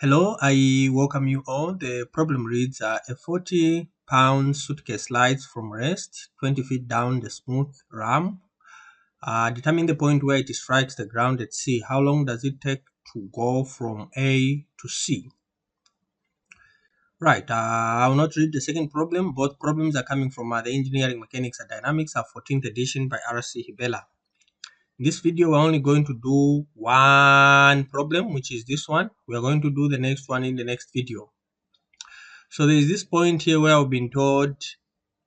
Hello, I welcome you all. The problem reads a 40-pound suitcase slides from rest 20 feet down the smooth ramp. Determine the point where it strikes the ground at C. How long does it take to go from A to C? Right, I will not read the second problem. Both problems are coming from the Engineering Mechanics and Dynamics of 14th edition by R.C. Hibbeler. In this video, we're only going to do one problem, which is this one. We are going to do the next one in the next video. So there is this point here where I've been told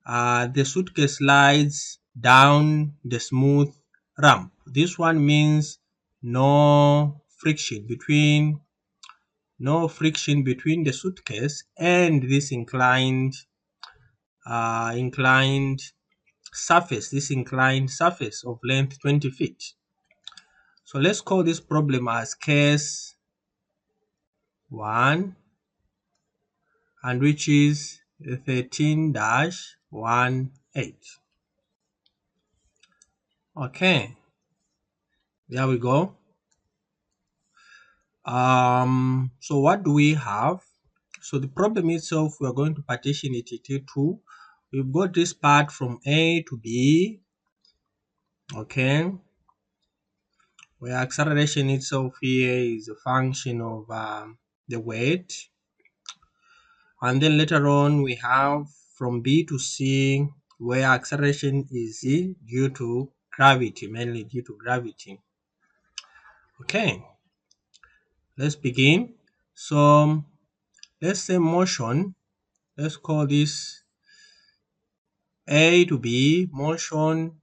the suitcase slides down the smooth ramp. This one means no friction between the suitcase and this inclined surface of length 20 feet. So let's call this problem as case 1, and which is 13-18. Okay, there we go. So what do we have? So the problem itself, we are going to partition it into two. We've got this part from A to B, okay, where acceleration itself here is a function of the weight. And then later on we have from B to C, where acceleration is due to gravity, mainly due to gravity. Okay, let's begin. So let's say motion, let's call this A to B, motion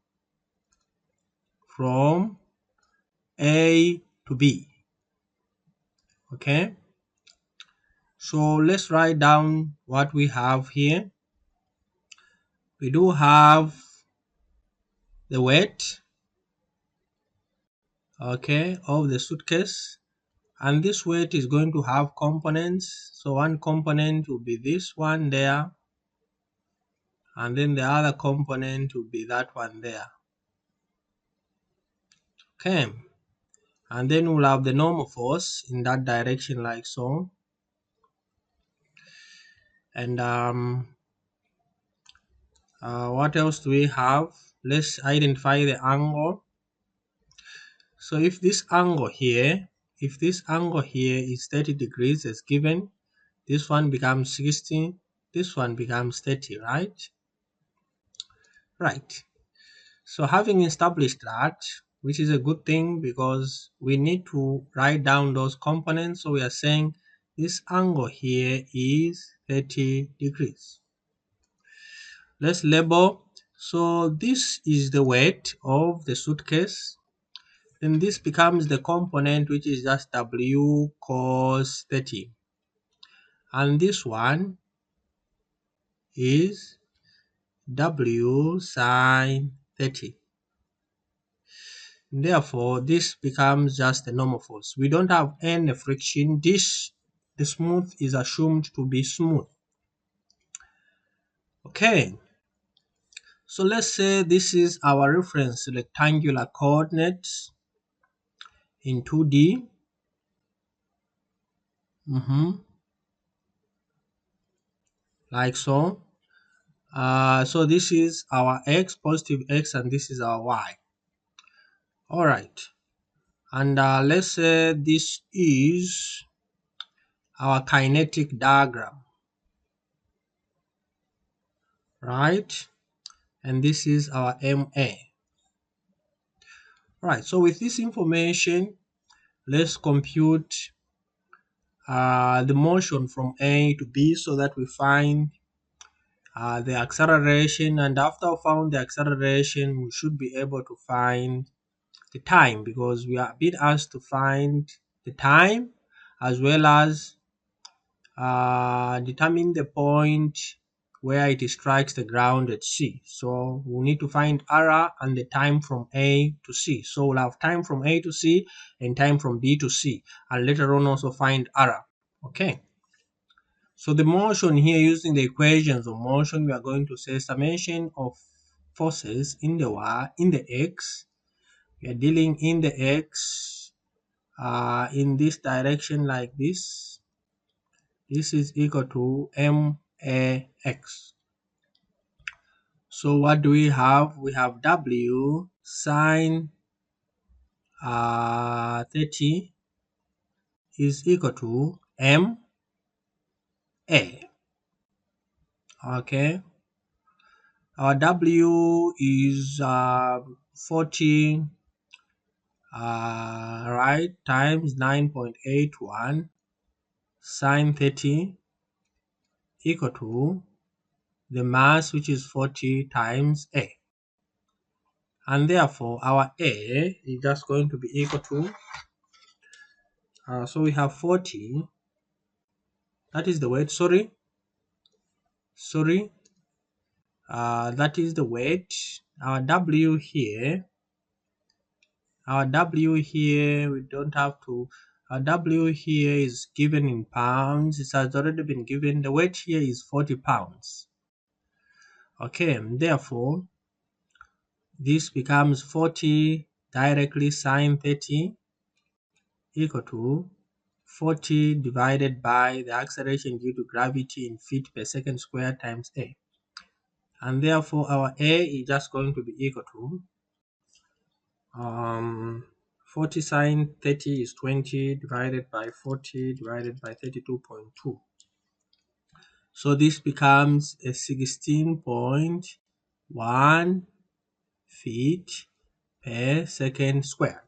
from A to B. Okay, so let's write down what we have here. We do have the weight, okay, of the suitcase, and this weight is going to have components. So one component will be this one there, and then the other component will be that one there. Okay, and then we'll have the normal force in that direction like so. And what else do we have? Let's identify the angle. So if this angle here is 30 degrees as given, this one becomes 60, this one becomes 30, right? Right. So having established that, which is a good thing because we need to write down those components. So we are saying this angle here is 30 degrees. Let's label. So this is the weight of the suitcase. Then this becomes the component, which is just W cos 30. And this one is W sine 30. Therefore, this becomes just a normal force. We don't have any friction. The smooth is assumed to be smooth. Okay. So let's say this is our reference rectangular coordinates in 2D. Like so. So this is our x, positive x, and this is our y. All right. And let's say this is our kinetic diagram, right? And this is our MA. Right, so with this information, let's compute the motion from A to B so that we find the acceleration, and after we found the acceleration, we should be able to find the time, because we are being asked to find the time as well as determine the point where it strikes the ground at C. So we need to find R and the time from A to C. So we'll have time from A to C and time from B to C, and later on also find R. Okay. So the motion here, using the equations of motion, we are going to say summation of forces in the Y, in the X. We are dealing in the X in this direction like this. This is equal to MAX. So what do we have? We have W sine 30 is equal to MA. Okay. Our W is 40 right, times 9.81 sine 30 equal to the mass, which is 40 times A. And therefore our A is just going to be equal to, so we have 40, that is the weight, sorry, that is the weight. Our W here, we don't have to, our W here is given in pounds. It has already been given. The weight here is 40 pounds. Okay, therefore this becomes 40 directly sine 30 equal to 40 divided by the acceleration due to gravity in feet per second squared times A. And therefore our A is just going to be equal to 40 sine 30 is 20 divided by 40 divided by 32.2. So this becomes a 16.1 feet per second squared.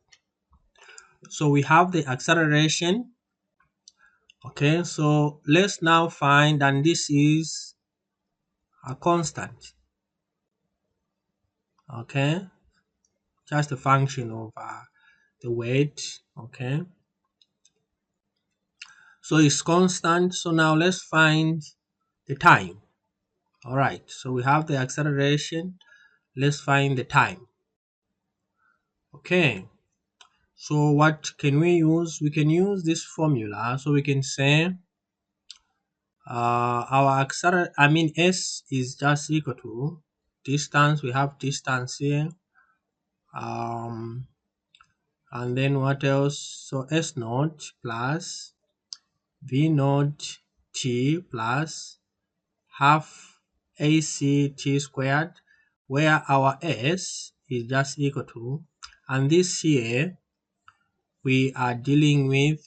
So we have the acceleration. Okay, so let's now find, and this is a constant. Okay, just a function of the weight. Okay, so it's constant. So now let's find the time. All right, so we have the acceleration. Let's find the time. Okay, so what can we use? We can use this formula. So we can say our acceleration, S is just equal to distance. We have distance here. And then what else? So S naught plus V naught T plus half AC T squared, where our S is just equal to, and this here we are dealing with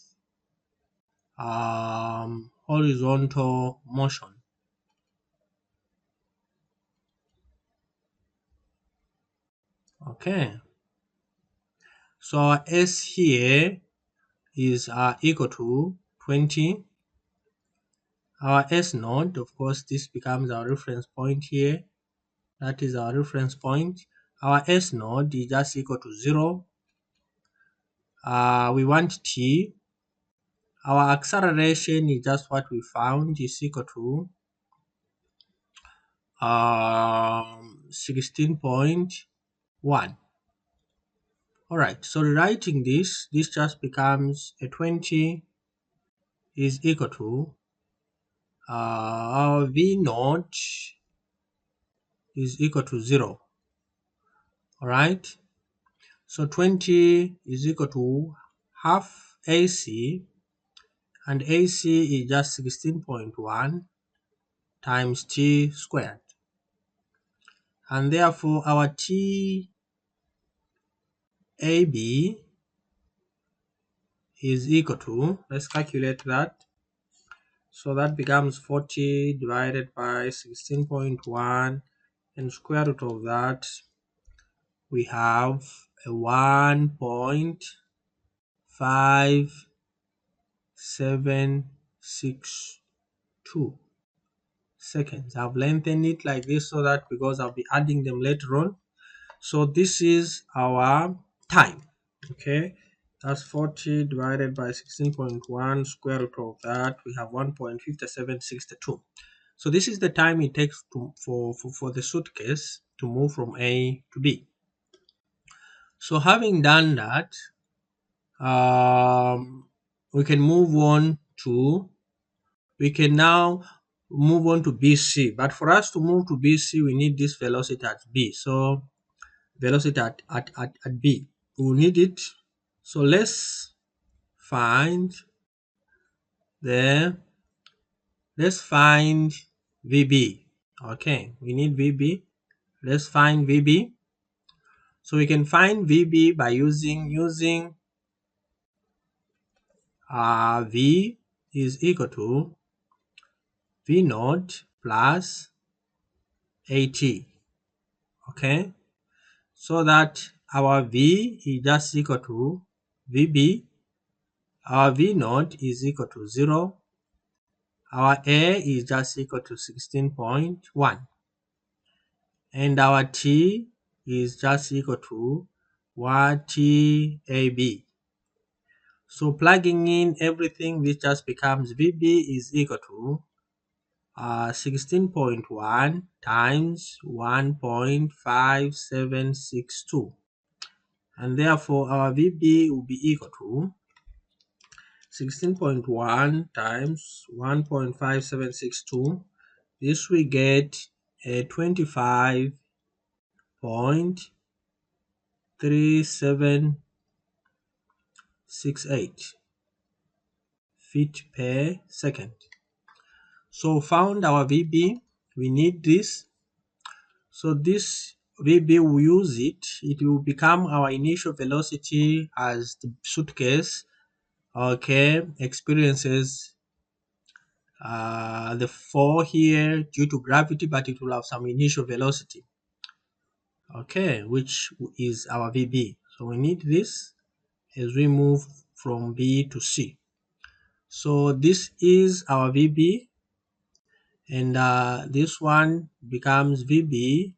horizontal motion. Okay, so our S here is equal to 20. Our S naught, of course, this becomes our reference point here. That is our reference point. Our S naught is just equal to 0. We want T. Our acceleration is just what we found, is equal to 16.1. Alright, so rewriting this just becomes a 20 is equal to our V naught is equal to 0. Alright, so 20 is equal to half AC, and AC is just 16.1 times T squared. And therefore our TAB is equal to, let's calculate that. So that becomes 40 divided by 16.1, and square root of that, we have a 1.5762 seconds. I've lengthened it like this so that, because I'll be adding them later on. So this is our time. Okay, that's 40 divided by 16.1, square root of that, we have 1.5762. So this is the time it takes for the suitcase to move from A to B. So having done that, we can now move on to BC. But for us to move to BC, we need this velocity at B. So velocity at B, we will need it. So let's find the Let's find VB. Okay, we need VB. Let's find VB. So we can find VB by using V is equal to V naught plus AT. Okay, so that our V is just equal to VB. Our V naught is equal to 0. Our A is just equal to 16.1. And our T is just equal to 1 TAB. So plugging in everything, this just becomes VB is equal to 16.1 times 1.5762. And therefore our VB will be equal to 16.1 times 1.5762. This we get a 25.3768 feet per second. So found our VB, we need this. So this VB will use it, it will become our initial velocity as the suitcase, okay, experiences the fall here due to gravity, but it will have some initial velocity, okay, which is our VB. So we need this as we move from B to C. So this is our VB, and this one becomes VB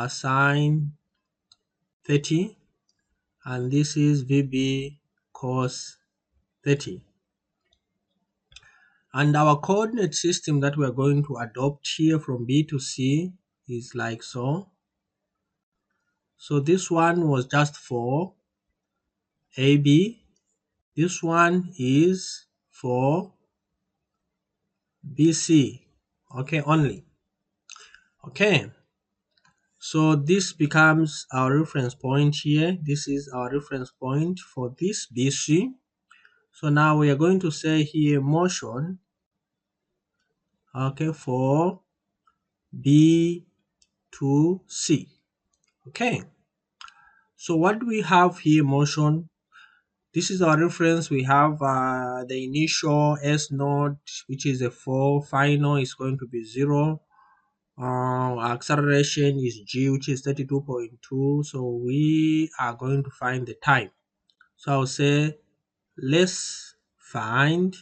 sine 30, and this is VB cos 30. And our coordinate system that we are going to adopt here from B to C is like so. So this one was just for AB. This one is for BC. Okay, only. Okay. So this becomes our reference point here. This is our reference point for this BC. So now we are going to say here motion, okay, for B to C. Okay. So what do we have here? Motion. This is our reference. We have the initial S naught, which is a 4. Final is going to be 0. Acceleration is G, which is 32.2. So we are going to find the time. So I'll say let's find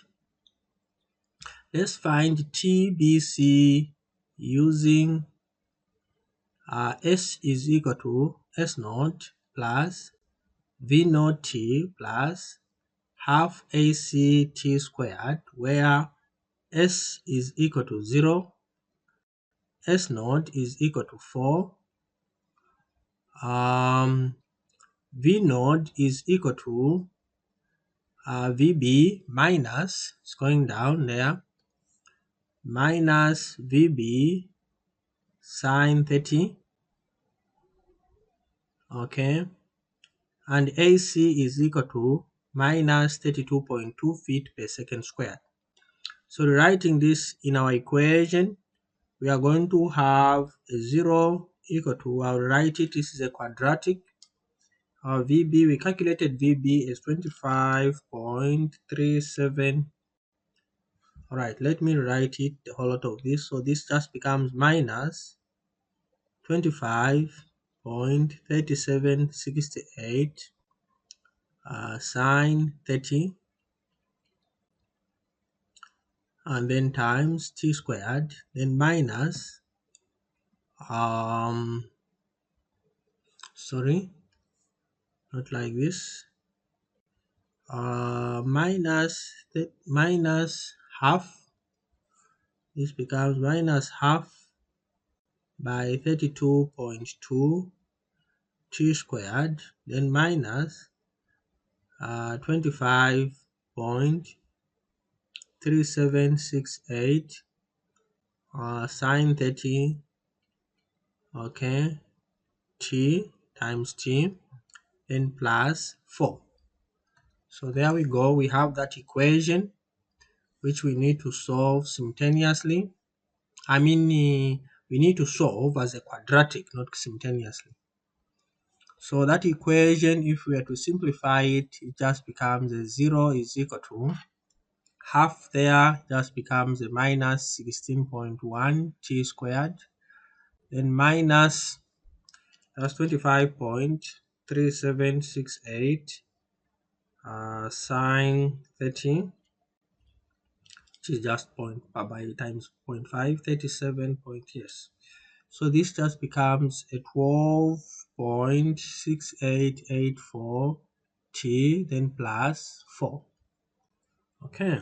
TBC using S is equal to S naught plus V naught T plus half AC T squared, where S is equal to 0, S naught is equal to 4, V naught is equal to VB minus, it's going down there, minus VB sine 30, okay, and AC is equal to minus 32.2 feet per second squared. So writing this in our equation, we are going to have a 0 equal to, I'll write it, this is a quadratic. Our VB, we calculated VB is 25.37. Alright, let me write it, the whole lot of this. So this just becomes minus 25.3768 sine 30, and then times t squared, then minus sorry, not like this, minus half, this becomes minus half by 32.2 t squared, then minus 25.3768 sine 30, okay, t times t, then plus 4. So there we go, we have that equation. which we need to solve simultaneously. I mean, we need to solve as a quadratic, not simultaneously. So that equation, if we are to simplify it, it just becomes a 0 is equal to half there just becomes a minus 16.1 t squared, then minus that's 25.3768 sine 30, which is just point by times 0.5, 37 point, yes. So this just becomes a 12.6884 t, then plus 4. Okay,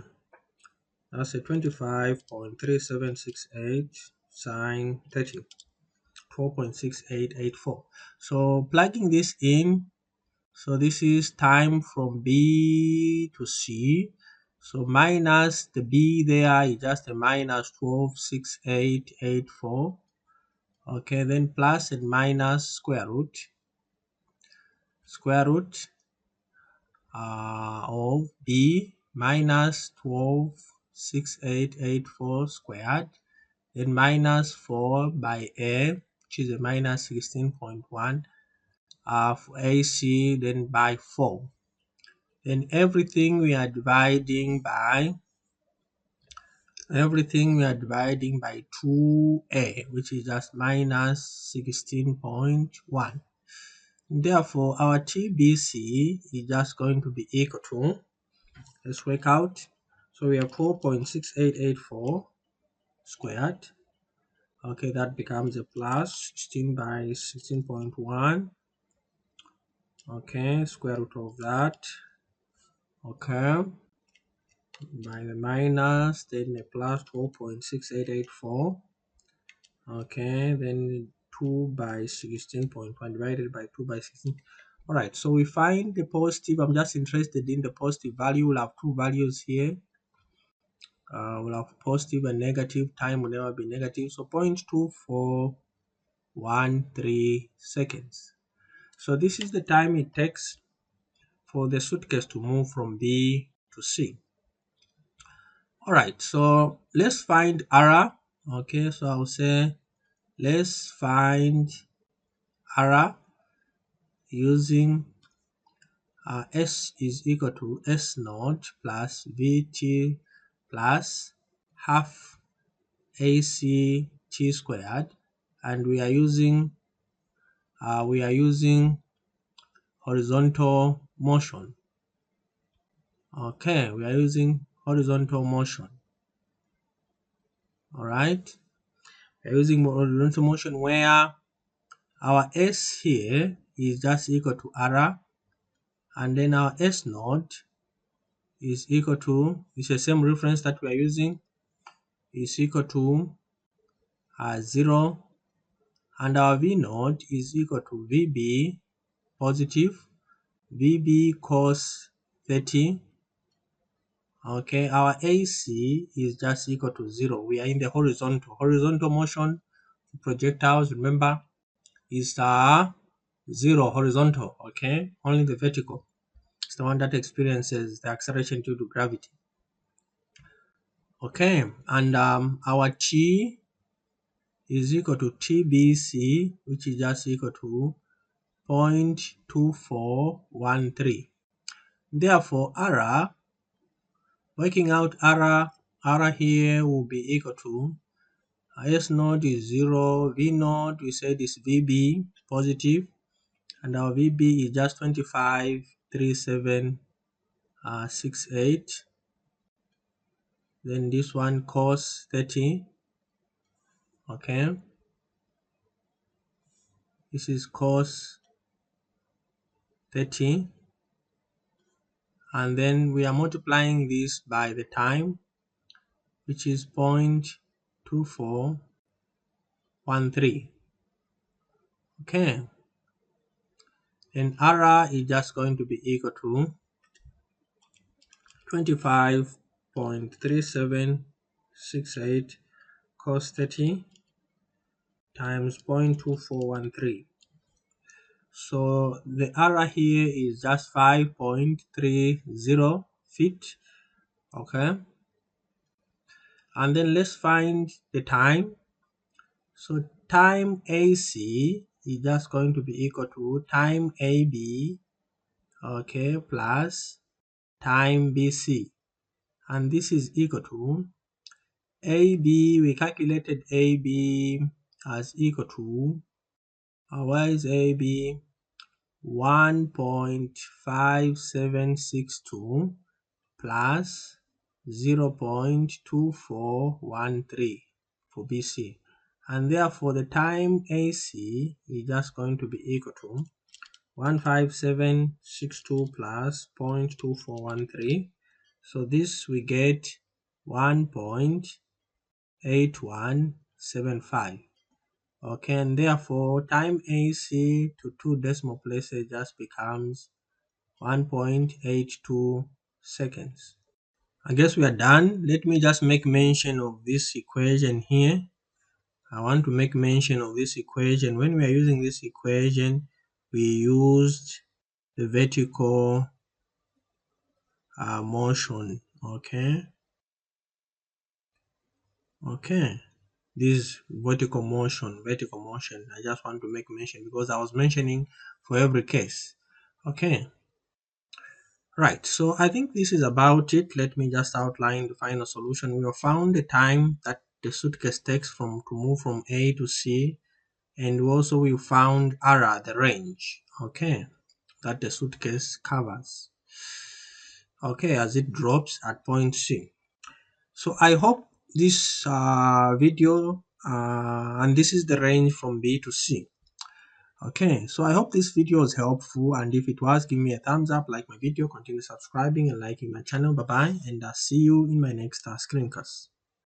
that's a 25.3768 sine 30, 12.6884. So plugging this in, so this is time from B to C. So minus the B there is just a minus 12.6884. Okay, then plus and minus square root of B minus 12.6884 squared, then minus 4 by A, which is a minus 16.1 of AC, then by 4. Then everything we are dividing by 2A, which is just minus 16.1. Therefore, our TBC is just going to be equal to, let's work out. So we have 12.6884 squared. Okay, that becomes a plus 16 by 16.1. Okay, square root of that. Okay, by the minus, then a plus 12.6884. Okay, then 2 by 16.1 divided by 2 by 16. All right, so we find the positive. I'm just interested in the positive value. We'll have two values here. We'll have positive and negative. Time will never be negative. So 0.2413 seconds. So this is the time it takes for the suitcase to move from B to C. All right, so let's find error. Okay, so I'll say let's find error using S is equal to S naught plus VT plus half AC T squared, and we are using horizontal motion. Okay, we are using horizontal motion. All right, we are using horizontal motion where our S here is just equal to R, and then our S naught is equal to, it's the same reference that we are using, is equal to 0, and our V naught is equal to VB positive, VB cos 30. Okay, our AC is just equal to 0. We are in the horizontal motion. Projectiles, remember, is 0 horizontal. Okay, only the vertical. It's the one that experiences the acceleration due to gravity. Okay, and our T is equal to TBC, which is just equal to 0.2413. Therefore, R, working out R here will be equal to S naught is 0, V naught we said is VB positive, and our VB is just 25.3768. Then this one cos 30. Okay, this is cos 30, and then we are multiplying this by the time, which is 0.2413. Okay, then R is just going to be equal to 25.3768 cos 30 times 0.2413. So the R here is just 5.30 feet. Okay, And then let's find the time. So time AC is just going to be equal to time AB, okay, plus time BC. And this is equal to AB. We calculated AB as equal to, what is AB? 1.5762 plus 0.2413 for BC. And therefore the time AC is just going to be equal to 15762 plus 0.2413. So this we get 1.8175. Okay, and therefore time AC to two decimal places just becomes 1.82 seconds. I guess we are done. Let me just make mention of this equation here. I want to make mention of this equation. When we are using this equation, we used the vertical motion. Okay. This vertical motion. I just want to make mention because I was mentioning for every case. Okay. Right, so I think this is about it. Let me just outline the final solution. We have found the time that the suitcase takes to move from A to C, and also we found R, the range, okay, that the suitcase covers, okay, as it drops at point C. So I hope this video, and this is the range from B to C. Okay, so I hope this video was helpful, and if it was, give me a thumbs up, like my video, continue subscribing and liking my channel. Bye bye, and I'll see you in my next screencast.